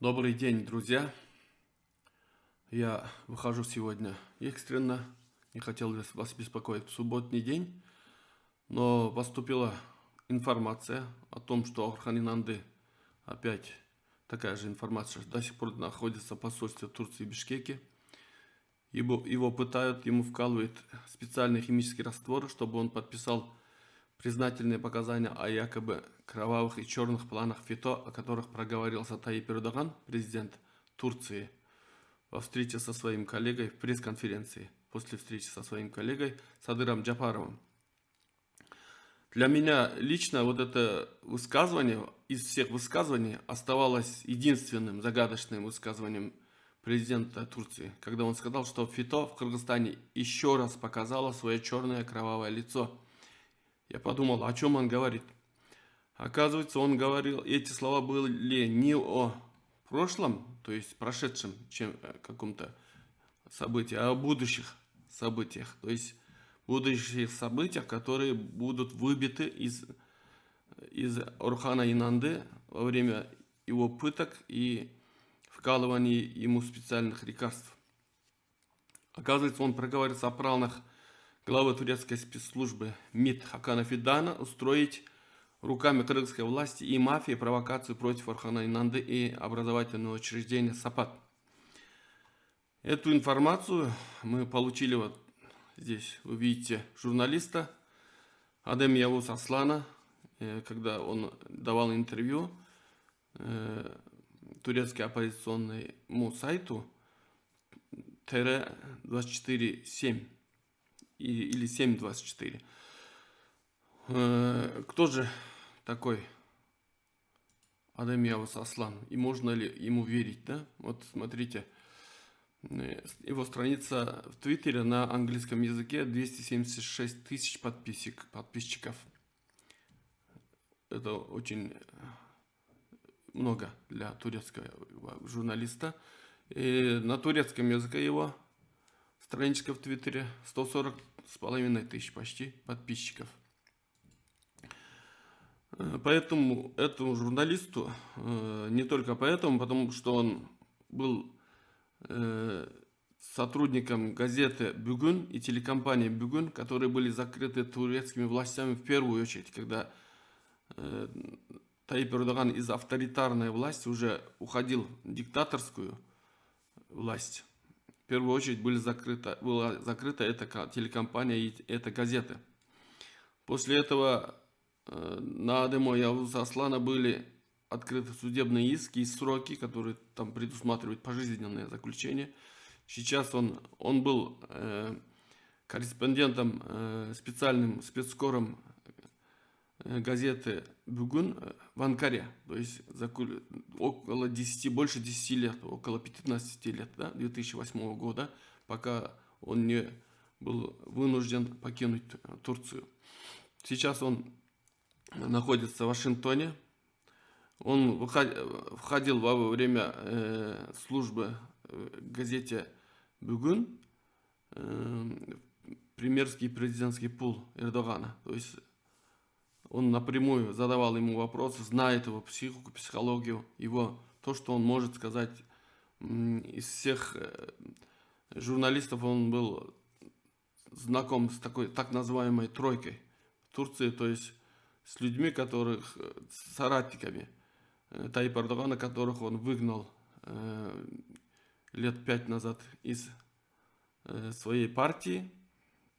Добрый день, друзья. Я выхожу сегодня экстренно. Не хотел вас беспокоить в субботний день, но поступила информация о том, что Орхан Инанды, опять такая же информация, что до сих пор находится в посольстве Турции в Бишкеке. Его пытают, ему вкалывают специальный химический раствор, чтобы он подписал признательные показания о якобы кровавых и черных планах ФИТО, о которых проговорился Таyyip Эрдоган, президент Турции, во встрече со своим коллегой в пресс-конференции, после встречи со своим коллегой Садыром Джапаровым. Для меня лично вот это высказывание из всех высказываний оставалось единственным загадочным высказыванием президента Турции, когда он сказал, что ФИТО в Кыргызстане еще раз показало свое черное кровавое лицо. Я подумал, о чем он говорит. Оказывается, он говорил, эти слова были не о прошлом, то есть прошедшем каком-то событии, а о будущих событиях. То есть будущих событиях, которые будут выбиты из Орхана Инанды во время его пыток и вкалывания ему специальных лекарств. Оказывается, он проговорится о планах главы турецкой спецслужбы МИД Хакана Фидана устроить руками кыргызской власти и мафии провокацию против Орхана Инанды и образовательного учреждения САПАТ. Эту информацию мы получили вот здесь, вы видите, журналиста Адем Явуз Аслана, когда он давал интервью турецкой оппозиционному сайту ТР-24-7 или 724. Кто же такой Адем Явуз Аслан? И можно ли ему верить, да? Вот смотрите, его страница в Твиттере на английском языке 276 тысяч подписчиков. Это очень много для турецкого журналиста. И на турецком языке его страничка в Твиттере 140,5 тысяч почти подписчиков. Поэтому этому журналисту, не только поэтому, потому что он был сотрудникам газеты «Бүгүн» и телекомпании «Бүгүн», которые были закрыты турецкими властями в первую очередь, когда Таyyip Эрдоган из авторитарной власти уже уходил в диктаторскую власть. В первую очередь была закрыта эта телекомпания и эта газета. После этого на Адема Явуза Аслана были открыты судебные иски и сроки, которые там предусматривают пожизненное заключение. Сейчас он был корреспондентом специальным спецскором газеты «Бүгүн» в Анкаре. То есть около 10, больше 10 лет, около 15 лет, да, 2008 года, пока он не был вынужден покинуть Турцию. Сейчас он находится в Вашингтоне. Он входил во время службы в газете «Бүгүн» премьерский и президентский пул Эрдогана. То есть он напрямую задавал ему вопросы, знает его психику, психологию, его то, что он может сказать. Из всех журналистов он был знаком с такой так называемой тройкой в Турции, то есть с людьми, которых, с соратниками Таyyip Эрдогана, которых он выгнал лет 5 назад из своей партии.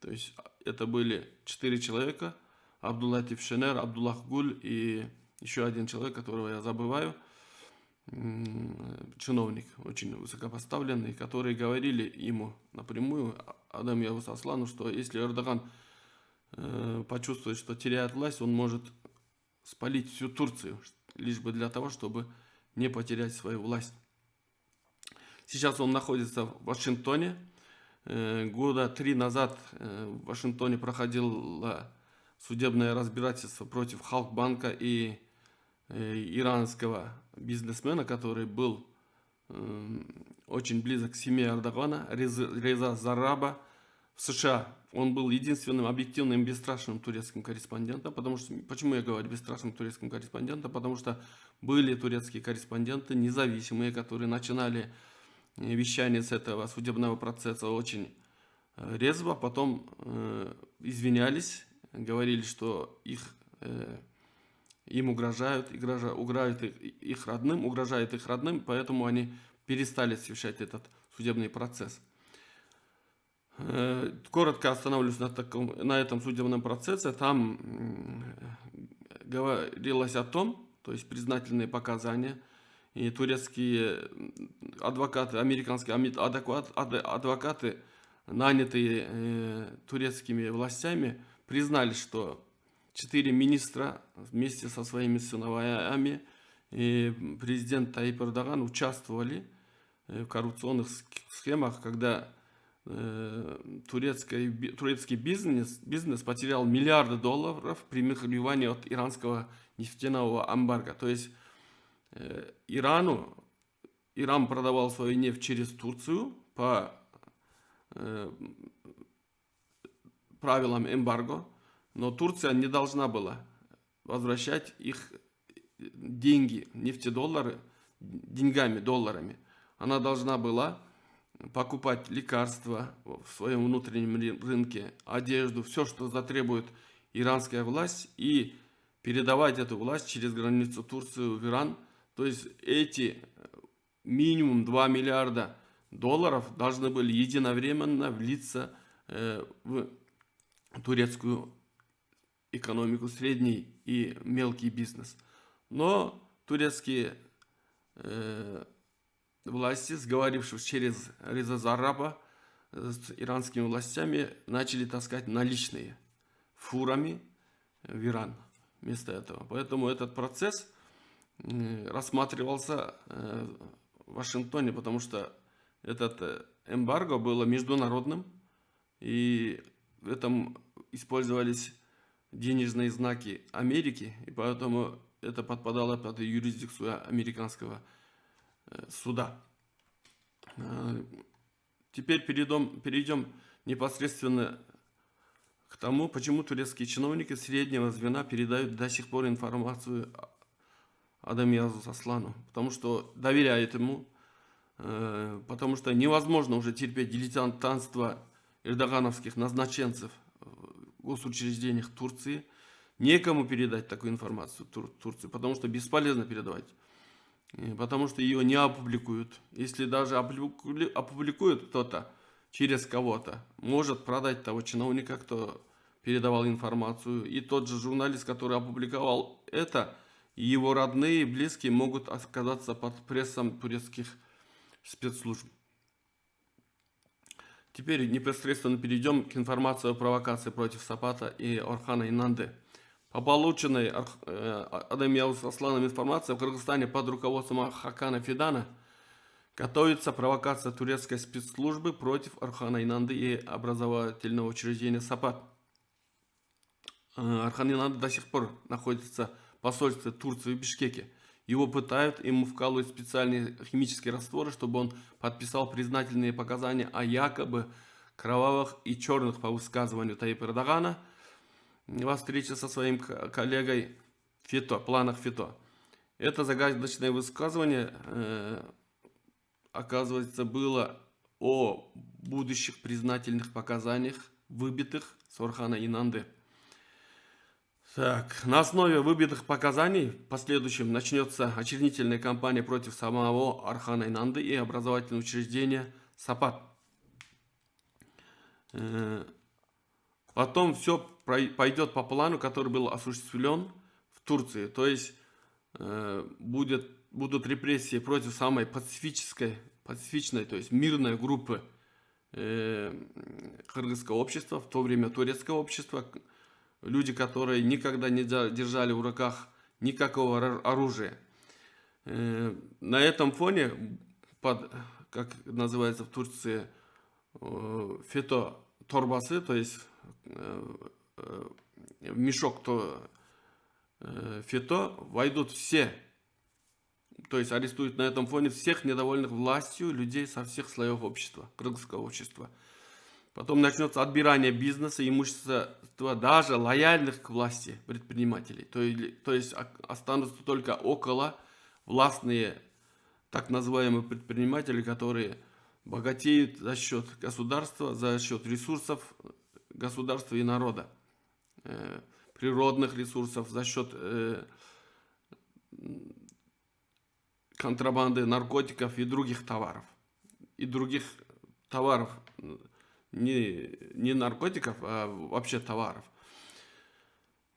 То есть это были 4 человека: Абдуллатиф Шенер, Абдуллах Гуль и еще один человек, которого я забываю, чиновник, очень высокопоставленный, которые говорили ему напрямую, Адем Явуз Аслану, что если Эрдоган почувствует, что теряет власть, он может спалить всю Турцию, лишь бы для того, чтобы не потерять свою власть. Сейчас он находится в Вашингтоне. Года 3 назад в Вашингтоне проходило судебное разбирательство против Халкбанка и иранского бизнесмена, который был очень близок к семье Эрдогана, Реза Зараба, в США. Он был единственным объективным, бесстрашным турецким корреспондентом. Почему я говорю бесстрашным турецким корреспондентом? Потому что были турецкие корреспонденты независимые, которые начинали вещание с этого судебного процесса очень резво, потом извинялись, говорили, что им угрожают их родным, поэтому они перестали освещать этот судебный процесс. Коротко остановлюсь на этом судебном процессе. Там говорилось о том, то есть признательные показания, и турецкие адвокаты, американские адвокаты, нанятые турецкими властями, признали, что 4 министра вместе со своими сыновьями и президент Таyyip Эрдоган участвовали в коррупционных схемах, когда турецкий бизнес потерял миллиарды долларов при махливании от иранского нефтяного эмбарго. То есть Иран продавал свою нефть через Турцию по правилам эмбарго, но Турция не должна была возвращать их деньги, долларами. Она должна была покупать лекарства в своем внутреннем рынке, одежду, все, что затребует иранская власть, и передавать эту власть через границу Турции в Иран. То есть эти минимум 2 миллиарда долларов должны были единовременно влиться в турецкую экономику, средний и мелкий бизнес. Но турецкие власти, сговорившись через Реза Зарраба с иранскими властями, начали таскать наличные фурами в Иран вместо этого. Поэтому этот процесс рассматривался в Вашингтоне, потому что этот эмбарго было международным, и в этом использовались денежные знаки Америки, и поэтому это подпадало под юрисдикцию американского суда. Теперь перейдем непосредственно к тому, почему турецкие чиновники среднего звена передают до сих пор информацию Адамиязу Аслану. Потому что доверяют ему, потому что невозможно уже терпеть дилетантство эрдогановских назначенцев в госучреждениях Турции. Некому передать такую информацию Турции, потому что бесполезно передавать. Потому что ее не опубликуют. Если даже опубликуют кто-то через кого-то, может продать того чиновника, кто передавал информацию. И тот же журналист, который опубликовал это, и его родные и близкие могут оказаться под прессом турецких спецслужб. Теперь непосредственно перейдем к информации о провокации против Сапата и Орхана Инанды. По полученной Адамиязу Асланом информации, в Кыргызстане под руководством Хакана Фидана готовится провокация турецкой спецслужбы против Орхана Инанды и образовательного учреждения Сапат. Орхан Инанды до сих пор находится в посольстве Турции в Бишкеке. Его пытают, ему вкалывают специальные химические растворы, чтобы он подписал признательные показания о якобы кровавых и черных, по высказыванию Таyyипа Эрдогана, во встрече со своим коллегой планах Фито. Это загадочное высказывание, оказывается, было о будущих признательных показаниях, выбитых с Орхана Инанды. Так, на основе выбитых показаний в последующем начнется очернительная кампания против самого Орхана Инанды и образовательного учреждения Сапат. Потом все пойдет по плану, который был осуществлен в Турции. То есть будут репрессии против самой пацифичной, то есть мирной группы кыргызского общества, в то время турецкого общества. Люди, которые никогда не держали в руках никакого оружия. На этом фоне, как называется в Турции, фито торбасы, то есть в мешок фито войдут все, то есть арестуют на этом фоне всех недовольных властью людей со всех слоев общества, кыргызского общества. Потом начнется отбирание бизнеса, имущества даже лояльных к власти предпринимателей. То есть останутся только около властные так называемые предприниматели, которые богатеют за счет государства, за счет ресурсов государства и народа, природных ресурсов, за счет контрабанды наркотиков и других товаров. И других товаров, не наркотиков, а вообще товаров.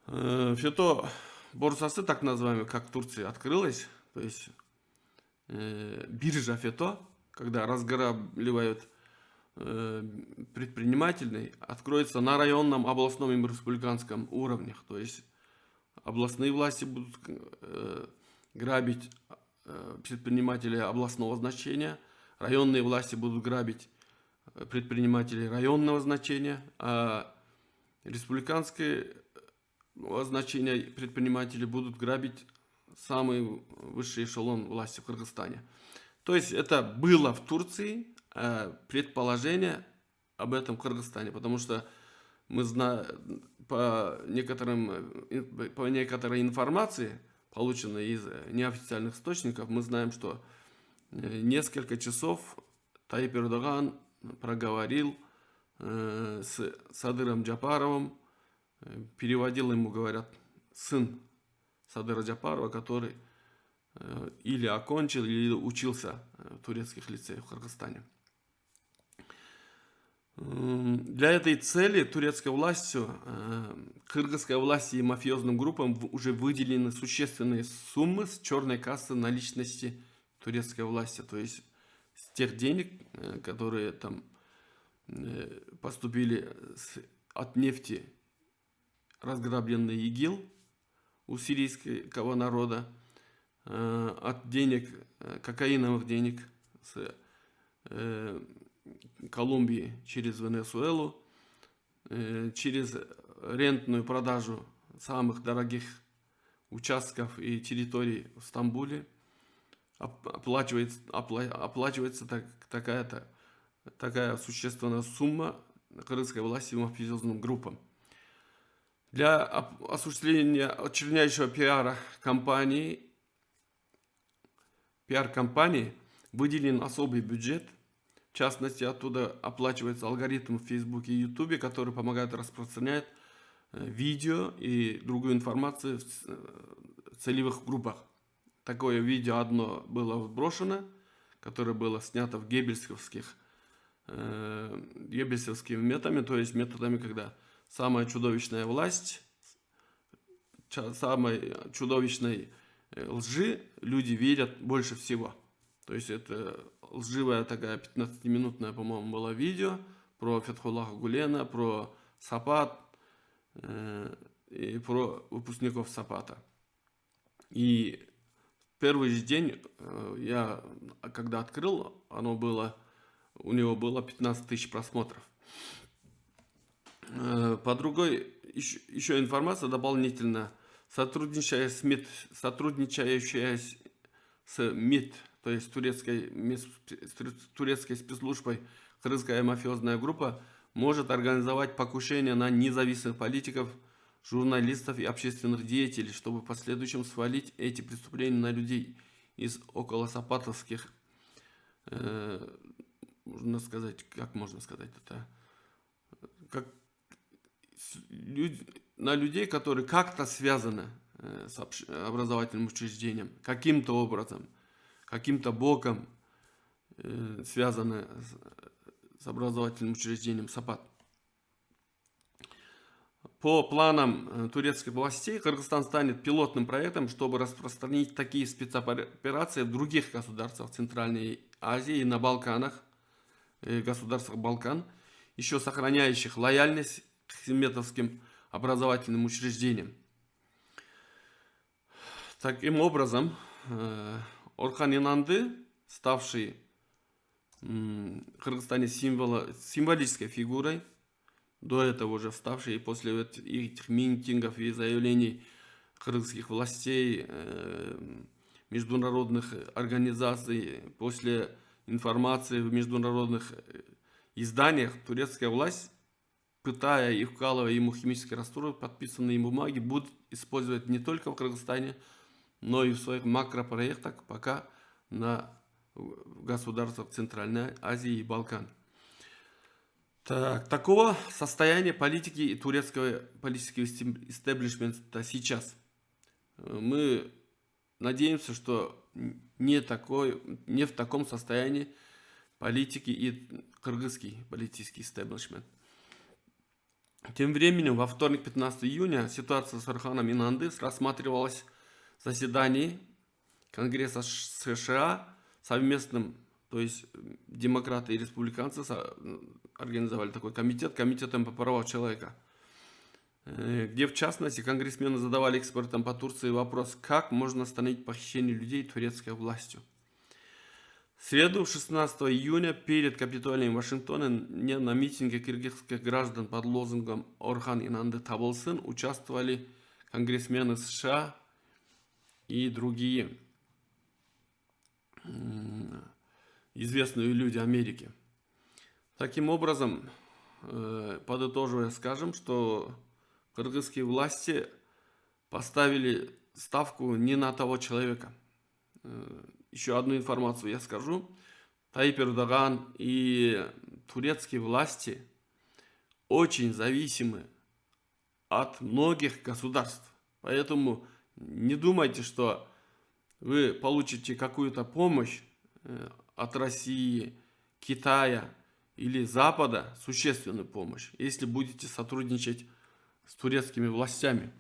Фито борсасы, так называемые, как в Турции, открылась, то есть биржа Фито, когда разграбливают предпринимателей, откроется на районном, областном и республиканском уровнях. То есть областные власти будут грабить предпринимателей областного значения, районные власти будут грабить предпринимателей районного значения, а республиканское значение предприниматели будут грабить самый высший эшелон власти в Кыргызстане. То есть это было в Турции, предположение об этом в Кыргызстане, потому что мы знаем по некоторой информации, полученной из неофициальных источников, мы знаем, что несколько часов Таип Эрдоган проговорил с Садыром Джапаровым, переводил ему, говорят, сын Садыра Джапарова, который или окончил, или учился в турецких лицеях в Кыргызстане. Для этой цели турецкой властью, кыргызской власти и мафиозным группам уже выделены существенные суммы с черной кассы наличности турецкой власти. То есть с тех денег, которые там поступили от нефти, разграбленный ИГИЛ у сирийского народа, от денег, кокаиновых денег с Колумбии через Венесуэлу, через рентную продажу самых дорогих участков и территорий в Стамбуле оплачивается такая существенная сумма кыргызской власти и мафиозным группам. Для осуществления очерняющего пиар-компании выделен особый бюджет. В частности, оттуда оплачивается алгоритм в Фейсбуке и Ютубе, который помогает распространять видео и другую информацию в целевых группах. Такое видео одно было сброшено, которое было снято в геббельсовскими методами, то есть методами, когда самая чудовищная власть, самой чудовищной лжи люди верят больше всего. То есть это лживая такая 15-минутная, по-моему, было видео про Фетхуллаха Гулена, про Сапат и про выпускников Сапата. И в первый же день я, когда открыл, у него было 15 тысяч просмотров. По другой еще информация дополнительно, сотрудничающая с МИД, то есть турецкой спецслужбой, кыргызская мафиозная группа может организовать покушение на независимых политиков, журналистов и общественных деятелей, чтобы в последующем свалить эти преступления на людей из околосапатовских, можно сказать это, на людей, которые как-то связаны с образовательным учреждением, каким-то образом, каким-то боком связаны с образовательным учреждением Сапат. По планам турецких властей, Кыргызстан станет пилотным проектом, чтобы распространить такие спецоперации в других государствах Центральной Азии и на Балканах, государствах Балкан, еще сохраняющих лояльность к семетовским образовательным учреждениям. Таким образом, Орхан Инанды, ставший в Кыргызстане символической фигурой, до этого уже вставший, и после этих митингов и заявлений кыргызских властей, международных организаций, после информации в международных и зданиях турецкая власть, пытая и вкалывая ему химические растворы, подписанные им бумаги, будут использовать не только в Кыргызстане, но и в своих макропроектах пока в государствах Центральной Азии и Балкан. Такого состояния политики и турецкого политического истеблишмента сейчас. Мы надеемся, что не в таком состоянии политики и кыргызский политический истеблишмент. Тем временем, во вторник, 15 июня, ситуация с Орханом Инандыс рассматривалась в заседании Конгресса США совместным, то есть демократы и республиканцы организовали такой комитетом по правам человека, где, в частности, конгрессмены задавали экспертам по Турции вопрос, как можно остановить похищение людей турецкой властью. В среду, 16 июня, перед Капитолием Вашингтона на митинге кыргызских граждан под лозунгом «Орхан Инанды табылсын» участвовали конгрессмены США и другие известные люди Америки. Таким образом, подытоживая, скажем, что кыргызские власти поставили ставку не на того человека. Еще одну информацию я скажу. Таyyip Эрдоган и турецкие власти очень зависимы от многих государств. Поэтому не думайте, что вы получите какую-то помощь от России, Китая или Запада, существенную помощь, если будете сотрудничать с турецкими властями.